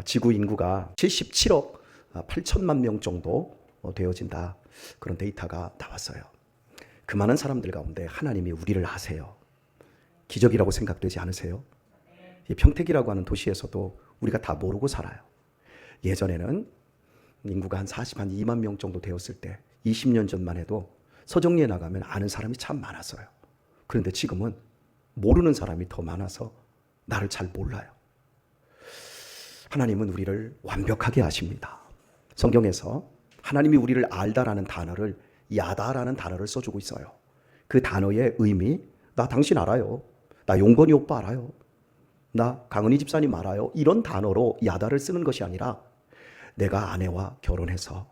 지구 인구가 77억 8천만 명 정도 되어진다. 그런 데이터가 나왔어요. 그 많은 사람들 가운데 하나님이 우리를 아세요. 기적이라고 생각되지 않으세요? 이 평택이라고 하는 도시에서도 우리가 다 모르고 살아요. 예전에는 인구가 한 2만 명 정도 되었을 때 20년 전만 해도 서정리에 나가면 아는 사람이 참 많았어요. 그런데 지금은 모르는 사람이 더 많아서 나를 잘 몰라요. 하나님은 우리를 완벽하게 아십니다. 성경에서 하나님이 우리를 알다라는 단어를 야다라는 단어를 써주고 있어요. 그 단어의 의미, 나 당신 알아요. 나 용건이 오빠 알아요. 나 강은희 집사님 알아요. 이런 단어로 야다를 쓰는 것이 아니라 내가 아내와 결혼해서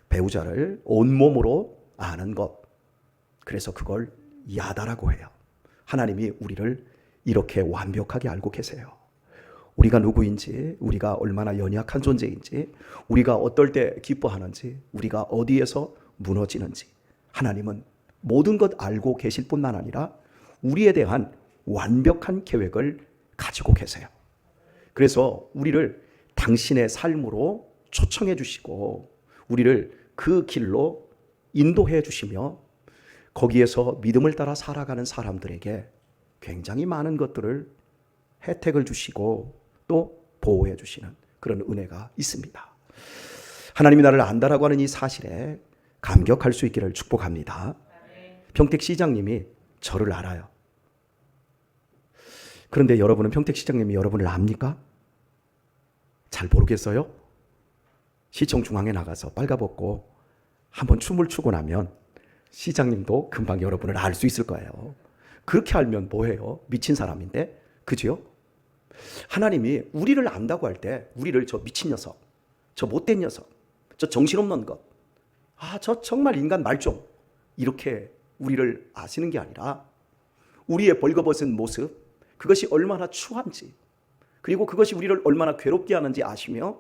배우자를 온몸으로 아는 것. 그래서 그걸 야다라고 해요. 하나님이 우리를 이렇게 완벽하게 알고 계세요. 우리가 누구인지, 우리가 얼마나 연약한 존재인지, 우리가 어떨 때 기뻐하는지, 우리가 어디에서 무너지는지 하나님은 모든 것 알고 계실 뿐만 아니라 우리에 대한 완벽한 계획을 가지고 계세요. 그래서 우리를 당신의 삶으로 초청해 주시고 우리를 그 길로 인도해 주시며 거기에서 믿음을 따라 살아가는 사람들에게 굉장히 많은 것들을 혜택을 주시고 또 보호해 주시는 그런 은혜가 있습니다. 하나님이 나를 안다라고 하는 이 사실에 감격할 수 있기를 축복합니다. 평택시장님이 저를 알아요. 그런데 여러분은 평택시장님이 여러분을 압니까? 잘 모르겠어요? 시청 중앙에 나가서 빨가벗고 한번 춤을 추고 나면 시장님도 금방 여러분을 알 수 있을 거예요. 그렇게 알면 뭐해요? 미친 사람인데, 그죠? 하나님이 우리를 안다고 할 때 우리를 저 미친 녀석, 저 못된 녀석, 저 정신없는 것, 저 정말 인간 말종, 이렇게 우리를 아시는 게 아니라 우리의 벌거벗은 모습, 그것이 얼마나 추한지, 그리고 그것이 우리를 얼마나 괴롭게 하는지 아시며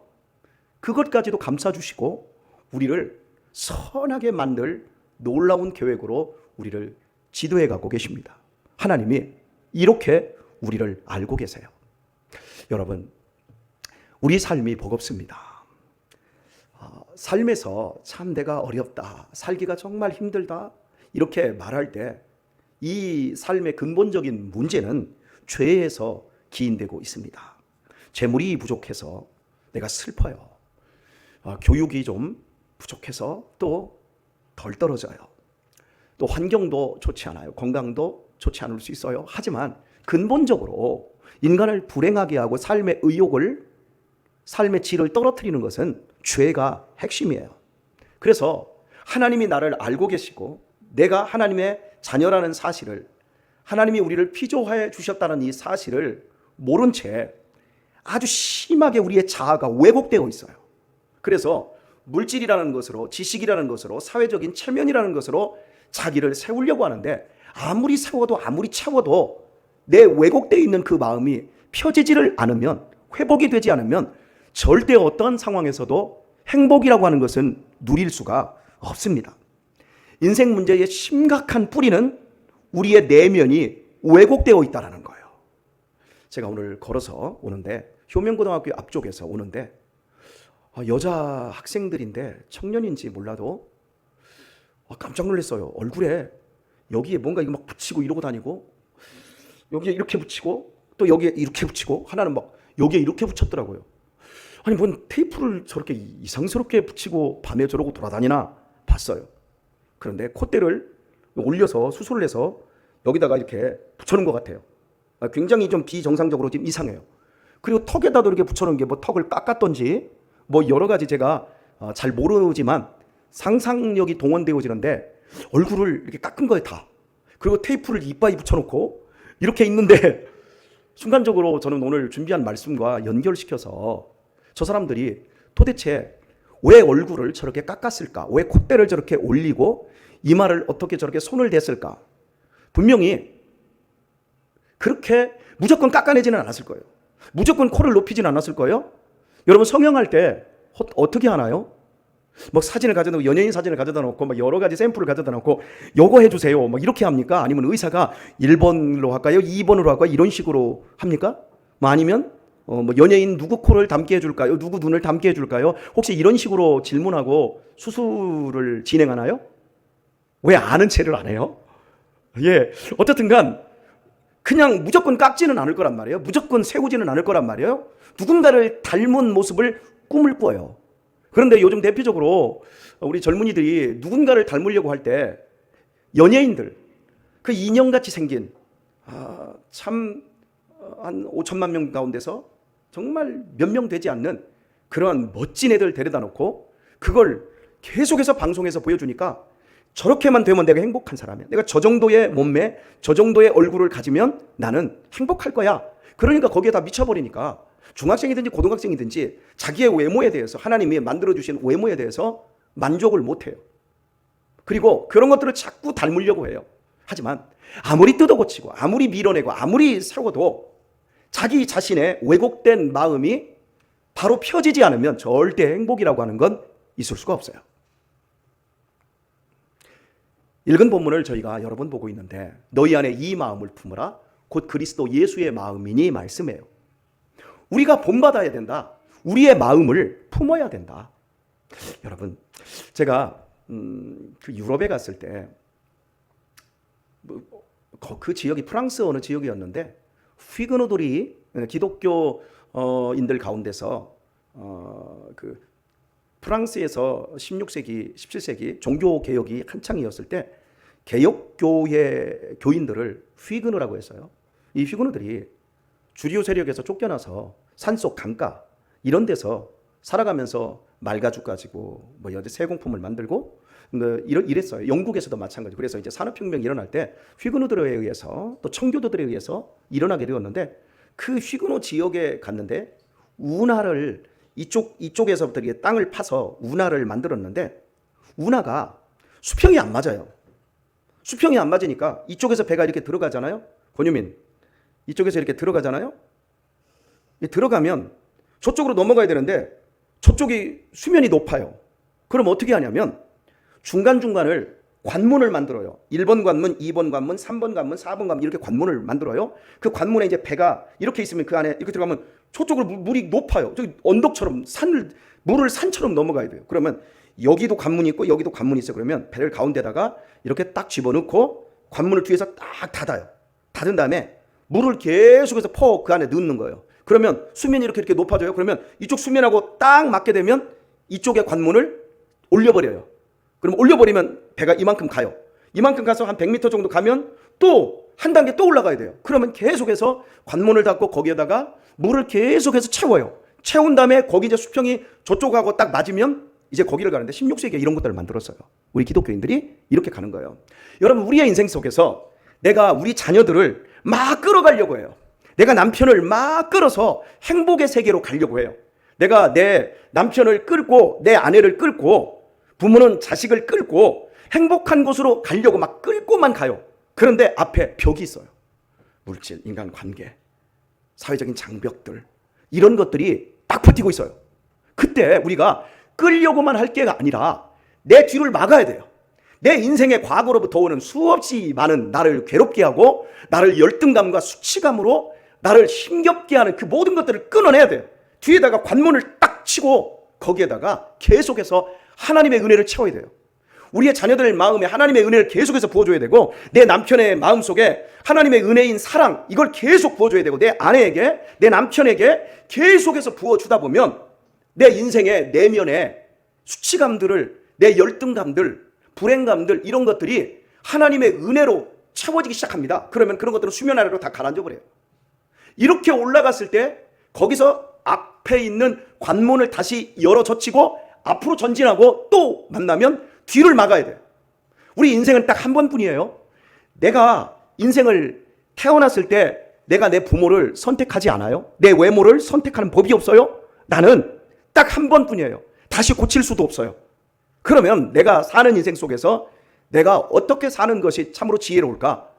그것까지도 감싸주시고 우리를 선하게 만들 놀라운 계획으로 우리를 지도해 가고 계십니다. 하나님이 이렇게 우리를 알고 계세요. 여러분, 우리 삶이 버겁습니다. 삶에서 참 내가 어렵다, 살기가 정말 힘들다 이렇게 말할 때 이 삶의 근본적인 문제는 죄에서 기인되고 있습니다. 재물이 부족해서 내가 슬퍼요. 교육이 좀 부족해서 또 덜 떨어져요. 또 환경도 좋지 않아요. 건강도 좋지 않을 수 있어요. 하지만 근본적으로 인간을 불행하게 하고 삶의 의욕을, 삶의 질을 떨어뜨리는 것은 죄가 핵심이에요. 그래서 하나님이 나를 알고 계시고 내가 하나님의 자녀라는 사실을, 하나님이 우리를 피조해 주셨다는 이 사실을 모른 채 아주 심하게 우리의 자아가 왜곡되어 있어요. 그래서 물질이라는 것으로, 지식이라는 것으로, 사회적인 체면이라는 것으로 자기를 세우려고 하는데 아무리 세워도 아무리 채워도 내 왜곡되어 있는 그 마음이 펴지지를 않으면, 회복이 되지 않으면 절대 어떤 상황에서도 행복이라고 하는 것은 누릴 수가 없습니다. 인생 문제의 심각한 뿌리는 우리의 내면이 왜곡되어 있다는 거예요. 제가 오늘 걸어서 오는데 효명고등학교 앞쪽에서 오는데 여자 학생들인데 청년인지 몰라도 깜짝 놀랐어요. 얼굴에 여기에 뭔가 이거 막 붙이고 이러고 다니고 여기에 이렇게 붙이고 또 여기에 이렇게 붙이고 하나는 막 여기에 이렇게 붙였더라고요. 아니 뭔 테이프를 저렇게 이상스럽게 붙이고 밤에 저러고 돌아다니나 봤어요. 그런데 콧대를 올려서 수술을 해서 여기다가 이렇게 붙여놓은 것 같아요. 굉장히 좀 비정상적으로 좀 이상해요. 그리고 턱에다도 이렇게 붙여놓은 게 뭐 턱을 깎았던지 뭐 여러 가지 제가 잘 모르지만 상상력이 동원되어지는데 얼굴을 이렇게 깎은 거예요 다. 그리고 테이프를 이빨에 붙여놓고 이렇게 있는데 순간적으로 저는 오늘 준비한 말씀과 연결시켜서 저 사람들이 도대체 왜 얼굴을 저렇게 깎았을까? 왜 콧대를 저렇게 올리고 이마를 어떻게 저렇게 손을 댔을까? 분명히 그렇게 무조건 깎아내지는 않았을 거예요. 무조건 코를 높이지는 않았을 거예요. 여러분 성형할 때 어떻게 하나요? 막 사진을 가져다 놓고, 연예인 사진을 가져다 놓고 막 여러 가지 샘플을 가져다 놓고 요거 해주세요 막 이렇게 합니까? 아니면 의사가 1번으로 할까요? 2번으로 할까요? 이런 식으로 합니까? 뭐 아니면 뭐 연예인 누구 코를 닮게 해줄까요? 누구 눈을 닮게 해줄까요? 혹시 이런 식으로 질문하고 수술을 진행하나요? 왜 아는 체를 안 해요? 예, 어떻든 간 그냥 무조건 깎지는 않을 거란 말이에요. 무조건 세우지는 않을 거란 말이에요. 누군가를 닮은 모습을 꿈을 꿔요. 그런데 요즘 대표적으로 우리 젊은이들이 누군가를 닮으려고 할 때 연예인들, 그 인형같이 생긴 참 한 5천만 명 가운데서 정말 몇 명 되지 않는 그러한 멋진 애들 데려다 놓고 그걸 계속해서 방송에서 보여주니까 저렇게만 되면 내가 행복한 사람이야. 내가 저 정도의 몸매, 저 정도의 얼굴을 가지면 나는 행복할 거야. 그러니까 거기에 다 미쳐버리니까 중학생이든지 고등학생이든지 자기의 외모에 대해서, 하나님이 만들어주신 외모에 대해서 만족을 못해요. 그리고 그런 것들을 자꾸 닮으려고 해요. 하지만 아무리 뜯어고치고 아무리 밀어내고 아무리 세워도 자기 자신의 왜곡된 마음이 바로 펴지지 않으면 절대 행복이라고 하는 건 있을 수가 없어요. 읽은 본문을 저희가 여러 번 보고 있는데 너희 안에 이 마음을 품으라 곧 그리스도 예수의 마음이니 말씀해요. 우리가 본받아야 된다. 우리의 마음을 품어야 된다. 여러분, 제가 그 유럽에 갔을 때 그 지역이 프랑스 어느 지역이었는데 휘그노들이 기독교인들 가운데서 그 프랑스에서 16세기, 17세기 종교 개혁이 한창이었을 때 개혁교회 교인들을 휘그노라고 했어요. 이 휘그노들이 주류 세력에서 쫓겨나서 산속 강가 이런 데서 살아가면서 말가죽 가지고 뭐 여러 세공품을 만들고 이랬어요. 영국에서도 마찬가지. 그래서 이제 산업혁명이 일어날 때 휘그노들에 의해서 또 청교도들에 의해서 일어나게 되었는데 그 휘그노 지역에 갔는데 운하를 이쪽에서부터 이렇게 땅을 파서 운하를 만들었는데 운하가 수평이 안 맞아요. 수평이 안 맞으니까 이쪽에서 배가 이렇게 들어가잖아요. 권유민, 이쪽에서 이렇게 들어가잖아요. 들어가면 저쪽으로 넘어가야 되는데 저쪽이 수면이 높아요. 그럼 어떻게 하냐면 중간중간을 관문을 만들어요. 1번 관문, 2번 관문, 3번 관문, 4번 관문 이렇게 관문을 만들어요. 그 관문에 이제 배가 이렇게 있으면 그 안에 이렇게 들어가면 저쪽으로 물이 높아요. 저기 언덕처럼 물을 산처럼 넘어가야 돼요. 그러면 여기도 관문이 있고 여기도 관문이 있어요. 그러면 배를 가운데다가 이렇게 딱 집어넣고 관문을 뒤에서 딱 닫아요. 닫은 다음에 물을 계속해서 그 안에 넣는 거예요. 그러면 수면이 이렇게 높아져요. 그러면 이쪽 수면하고 딱 맞게 되면 이쪽의 관문을 올려버려요. 그럼 올려버리면 배가 이만큼 가요. 이만큼 가서 한 100m 정도 가면 또 한 단계 또 올라가야 돼요. 그러면 계속해서 관문을 닫고 거기에다가 물을 계속해서 채워요. 채운 다음에 거기 이제 수평이 저쪽하고 딱 맞으면 이제 거기를 가는데 16세기에 이런 것들을 만들었어요. 우리 기독교인들이 이렇게 가는 거예요. 여러분, 우리의 인생 속에서 내가 우리 자녀들을 막 끌어가려고 해요. 내가 남편을 막 끌어서 행복의 세계로 가려고 해요. 내가 내 남편을 끌고 내 아내를 끌고 부모는 자식을 끌고 행복한 곳으로 가려고 막 끌고만 가요. 그런데 앞에 벽이 있어요. 물질, 인간관계, 사회적인 장벽들 이런 것들이 딱 버티고 있어요. 그때 우리가 끌려고만 할 게 아니라 내 뒤를 막아야 돼요. 내 인생의 과거로부터 오는 수없이 많은 나를 괴롭게 하고 나를 열등감과 수치감으로 나를 힘겹게 하는 그 모든 것들을 끊어내야 돼요. 뒤에다가 관문을 딱 치고 거기에다가 계속해서 하나님의 은혜를 채워야 돼요. 우리의 자녀들 마음에 하나님의 은혜를 계속해서 부어줘야 되고 내 남편의 마음속에 하나님의 은혜인 사랑 이걸 계속 부어줘야 되고 내 아내에게 내 남편에게 계속해서 부어주다 보면 내 인생의 내면의 수치감들을 내 열등감들 불행감들 이런 것들이 하나님의 은혜로 채워지기 시작합니다. 그러면 그런 것들은 수면 아래로 다 가라앉아 버려요. 이렇게 올라갔을 때 거기서 앞에 있는 관문을 다시 열어 젖히고 앞으로 전진하고 또 만나면 뒤를 막아야 돼요. 우리 인생은 딱 한 번뿐이에요. 내가 인생을 태어났을 때 내가 내 부모를 선택하지 않아요. 내 외모를 선택하는 법이 없어요. 나는 딱 한 번뿐이에요. 다시 고칠 수도 없어요. 그러면 내가 사는 인생 속에서 내가 어떻게 사는 것이 참으로 지혜로울까?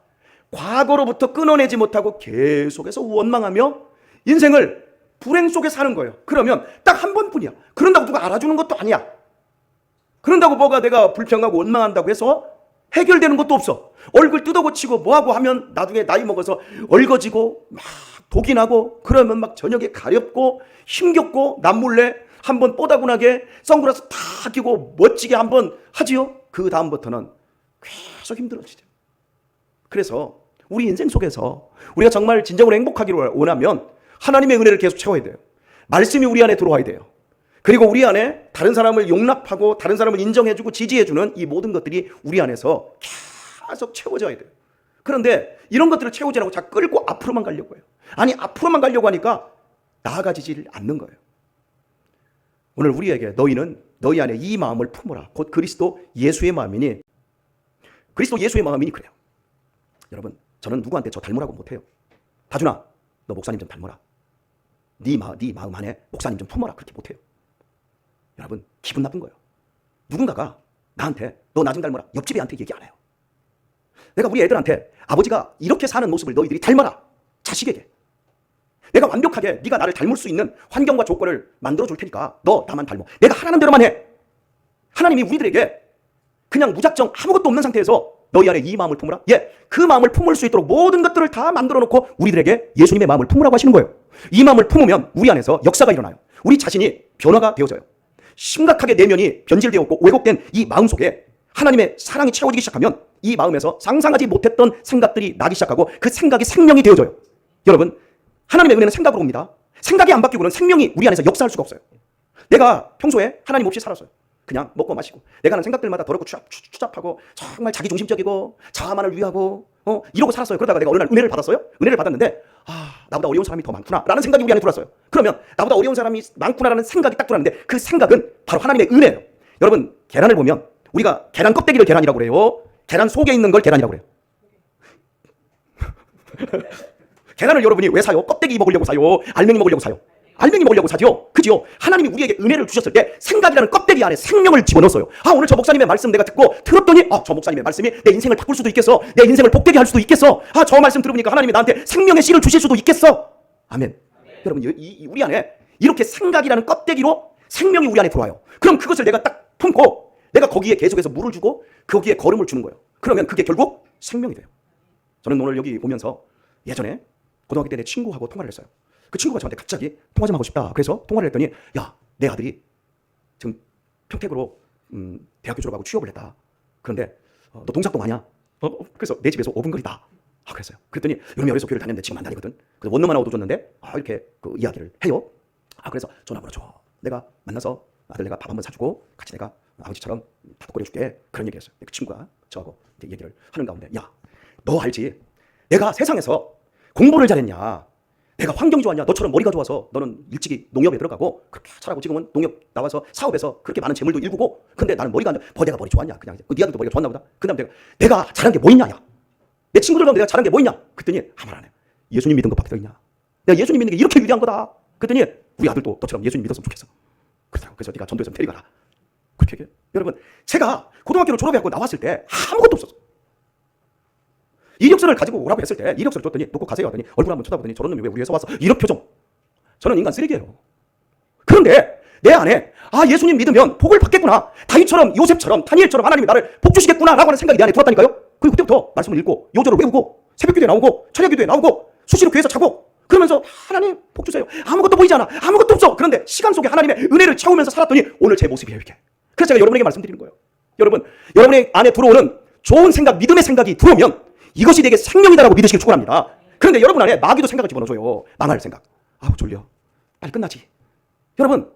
과거로부터 끊어내지 못하고 계속해서 원망하며 인생을 불행 속에 사는 거예요. 그러면 딱 한 번뿐이야. 그런다고 누가 알아주는 것도 아니야. 그런다고 뭐가 내가 불평하고 원망한다고 해서 해결되는 것도 없어. 얼굴 뜯어고치고 뭐하고 하면 나중에 나이 먹어서 얼거지고 막 독이 나고 그러면 막 저녁에 가렵고 힘겹고 남몰래 한번 뽀다구나게 선글라스 다 끼고 멋지게 한번 하지요. 그 다음부터는 계속 힘들어지죠. 그래서 우리 인생 속에서 우리가 정말 진정으로 행복하기를 원하면 하나님의 은혜를 계속 채워야 돼요. 말씀이 우리 안에 들어와야 돼요. 그리고 우리 안에 다른 사람을 용납하고 다른 사람을 인정해주고 지지해주는 이 모든 것들이 우리 안에서 계속 채워져야 돼요. 그런데 이런 것들을 채우지 않고 자꾸 끌고 앞으로만 가려고 해요. 아니, 앞으로만 가려고 하니까 나아가지질 않는 거예요. 오늘 우리에게 너희는 너희 안에 이 마음을 품어라. 곧 그리스도 예수의 마음이니, 그리스도 예수의 마음이니 그래요. 여러분, 저는 누구한테 저 닮으라고 못해요. 다준아, 너 목사님 좀 닮아라. 네 마음 안에 목사님 좀 품어라. 그렇게 못해요. 여러분, 기분 나쁜 거예요. 누군가가 나한테 너 나 좀 닮아라. 옆집 애한테 얘기 안 해요. 내가 우리 애들한테 아버지가 이렇게 사는 모습을 너희들이 닮아라. 자식에게. 내가 완벽하게 네가 나를 닮을 수 있는 환경과 조건을 만들어줄 테니까 너 나만 닮아. 내가 하라는 대로만 해. 하나님이 우리들에게 그냥 무작정 아무것도 없는 상태에서 너희 안에 이 마음을 품으라. 예, 그 마음을 품을 수 있도록 모든 것들을 다 만들어 놓고 우리들에게 예수님의 마음을 품으라고 하시는 거예요. 이 마음을 품으면 우리 안에서 역사가 일어나요. 우리 자신이 변화가 되어져요. 심각하게 내면이 변질되었고 왜곡된 이 마음 속에 하나님의 사랑이 채워지기 시작하면 이 마음에서 상상하지 못했던 생각들이 나기 시작하고 그 생각이 생명이 되어져요. 여러분, 하나님의 은혜는 생각으로 옵니다. 생각이 안 바뀌고는 생명이 우리 안에서 역사할 수가 없어요. 내가 평소에 하나님 없이 살았어요. 그냥 먹고 마시고 내가 하는 생각들마다 더럽고 추잡하고 정말 자기중심적이고 자아만을 위하고 이러고 살았어요. 그러다가 내가 어느 날 은혜를 받았어요. 은혜를 받았는데 나보다 어려운 사람이 더 많구나 라는 생각이 우리 안에 들어왔어요. 그러면 나보다 어려운 사람이 많구나라는 생각이 딱 들어왔는데 그 생각은 바로 하나님의 은혜예요. 여러분, 계란을 보면 우리가 계란 껍데기를 계란이라고 그래요. 계란 속에 있는 걸 계란이라고 그래요. 계란을 여러분이 왜 사요? 껍데기 먹으려고 사요? 알맹이 먹으려고 사요? 알맹이 먹으려고 사죠? 그죠? 하나님이 우리에게 은혜를 주셨을 때 생각이라는 껍데기 안에 생명을 집어넣었어요. 오늘 저 목사님의 말씀 내가 듣고 들었더니 저 목사님의 말씀이 내 인생을 바꿀 수도 있겠어. 내 인생을 복되게 할 수도 있겠어. 저 말씀 들어보니까 하나님이 나한테 생명의 씨를 주실 수도 있겠어. 아멘. 여러분, 우리 안에 이렇게 생각이라는 껍데기로 생명이 우리 안에 들어와요. 그럼 그것을 내가 딱 품고 내가 거기에 계속해서 물을 주고 거기에 거름을 주는 거예요. 그러면 그게 결국 생명이 돼요. 저는 오늘 여기 오면서 예전에 고등학교 때 내 친구하고 통화를 했어요. 그 친구가 저한테 갑자기 통화 좀 하고 싶다. 그래서 통화를 했더니 야, 내 아들이 지금 평택으로 대학교 졸업하고 취업을 했다. 그런데 너 동작동 아냐? 그래서 내 집에서 5분 거리다. 그랬어요. 그랬더니 요즘에 어려서 교회를 다녔는데 지금 안 다니거든. 그래서 원룸 하나 얻어줬는데 이렇게 그 이야기를 해요. 그래서 전화번호 줘. 내가 만나서 아들 내가 밥 한번 사주고 같이 내가 아버지처럼 밥도 끓여줄게. 그런 얘기했어요. 그 친구가 저하고 얘기를 하는 가운데 야, 너 알지? 내가 세상에서 공부를 잘했냐? 내가 환경이 좋았냐? 너처럼 머리가 좋아서 너는 일찍이 농협에 들어가고 그렇게 잘하고 지금은 농협 나와서 사업에서 그렇게 많은 재물도 일구고 근데 나는 머리가 안 좋아. 내가 머리 좋았냐? 그냥 네 아들도 머리가 좋았나 보다. 그 다음에 내가 잘한 게 뭐 있냐? 야. 내 친구들 가운데 내가 잘한 게 뭐 있냐? 그랬더니 아무 말 안 해. 예수님 믿은 것밖에 더 있냐? 내가 예수님 믿는 게 이렇게 위대한 거다. 그랬더니 우리 아들도 너처럼 예수님 믿었으면 좋겠어. 그러더라고. 그래서 네가 전도에 좀 데려가라. 그렇게 얘기해. 여러분, 제가 고등학교를 졸업해갖고 나왔을 때 아무것도 없었어. 이력서를 가지고 오라고 했을 때 이력서를 줬더니 놓고 가세요 하더니 얼굴 한번 쳐다보더니 저런 놈이 왜 우리 회사 왔어? 이런 표정. 저는 인간 쓰레기예요. 그런데 내 안에 예수님 믿으면 복을 받겠구나. 다윗처럼 요셉처럼 다니엘처럼 하나님이 나를 복 주시겠구나 라고 하는 생각이 내 안에 들었다니까요. 그리고 그때부터 말씀을 읽고 요절을 외우고 새벽기도에 나오고 저녁기도에 나오고 수시로 교회에서 자고 그러면서 하나님 복 주세요. 아무것도 보이지 않아. 아무것도 없어. 그런데 시간 속에 하나님의 은혜를 채우면서 살았더니 오늘 제 모습이 이렇게. 그래서 제가 여러분에게 말씀드리는 거예요. 여러분, 여러분의 안에 들어오는 좋은 생각, 믿음의 생각이 들어오면 이것이 되게 생명이다라고 믿으시길 축원합니다. 그런데 여러분 안에 마귀도 생각을 집어넣어줘요. 망할 생각. 졸려. 빨리 끝나지. 여러분,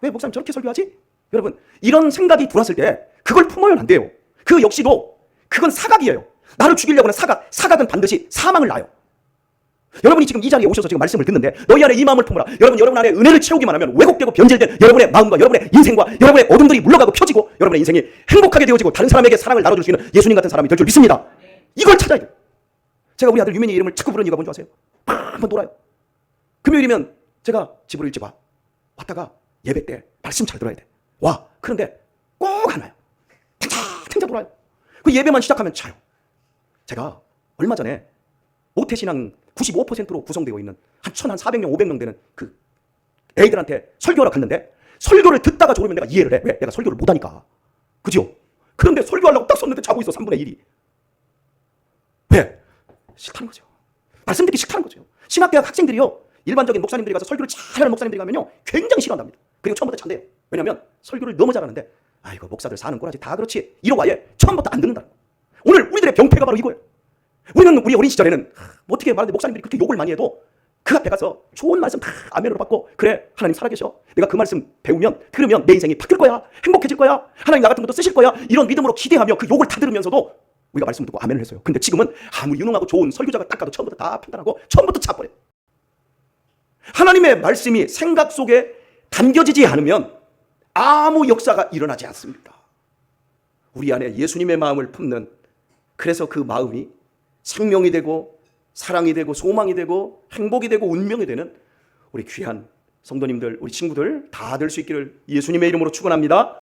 왜 목사님 저렇게 설교하지? 여러분, 이런 생각이 들어왔을 때 그걸 품으면 안 돼요. 그 역시도 그건 사각이에요. 나를 죽이려고 하는 사각은 반드시 사망을 낳아요. 여러분이 지금 이 자리에 오셔서 지금 말씀을 듣는데 너희 안에 이 마음을 품으라. 여러분 안에 은혜를 채우기만 하면 왜곡되고 변질된 여러분의 마음과 여러분의 인생과 여러분의 어둠들이 물러가고 펴지고 여러분의 인생이 행복하게 되어지고 다른 사람에게 사랑을 나눠줄 수 있는 예수님 같은 사람이 될 줄 믿습니다. 이걸 찾아야 돼요. 제가 우리 아들 유민이 이름을 자꾸 부르는 이유가 뭔지 아세요? 한번 놀아요. 금요일이면 제가 집으로 일찍 왔다가 예배 때 말씀 잘 들어야 돼. 그런데 꼭 하나요. 탱자 놀아요. 그 예배만 시작하면 자요. 제가 얼마 전에 모태신앙 95%로 구성되어 있는 한 400명, 500명 되는 그 애들한테 설교하러 갔는데 설교를 듣다가 졸으면 내가 이해를 해. 왜? 내가 설교를 못하니까. 그죠? 그런데 설교하려고 딱 썼는데 자고 있어. 3분의 1이. 왜? 싫다는 거죠. 말씀 듣기 싫다는 거죠. 신학대학 학생들이요, 일반적인 목사님들이 가서 설교를 잘하는 목사님들이 가면요 굉장히 싫어한답니다. 그리고 처음부터 찬대요. 왜냐하면 설교를 너무 잘하는데 아이고 목사들 사는 꼬라지 다 그렇지 이러고 아예 처음부터 안 듣는다. 오늘 우리들의 병폐가 바로 이거예요. 우리는 우리 어린 시절에는 어떻게 말하는데 목사님들이 그렇게 욕을 많이 해도 그 앞에 가서 좋은 말씀 다 아멘으로 받고, 그래 하나님 살아계셔, 내가 그 말씀 배우면 들으면 내 인생이 바뀔 거야, 행복해질 거야, 하나님 나 같은 것도 쓰실 거야, 이런 믿음으로 기대하며 그 욕을 다 들으면서도 우리가 말씀을 듣고 아멘을 했어요. 근데 지금은 아무리 유능하고 좋은 설교자가 딱 가도 처음부터 다 판단하고 처음부터 차버려요. 하나님의 말씀이 생각 속에 담겨지지 않으면 아무 역사가 일어나지 않습니다. 우리 안에 예수님의 마음을 품는, 그래서 그 마음이 생명이 되고 사랑이 되고 소망이 되고 행복이 되고 운명이 되는 우리 귀한 성도님들, 우리 친구들 다 될 수 있기를 예수님의 이름으로 축원합니다.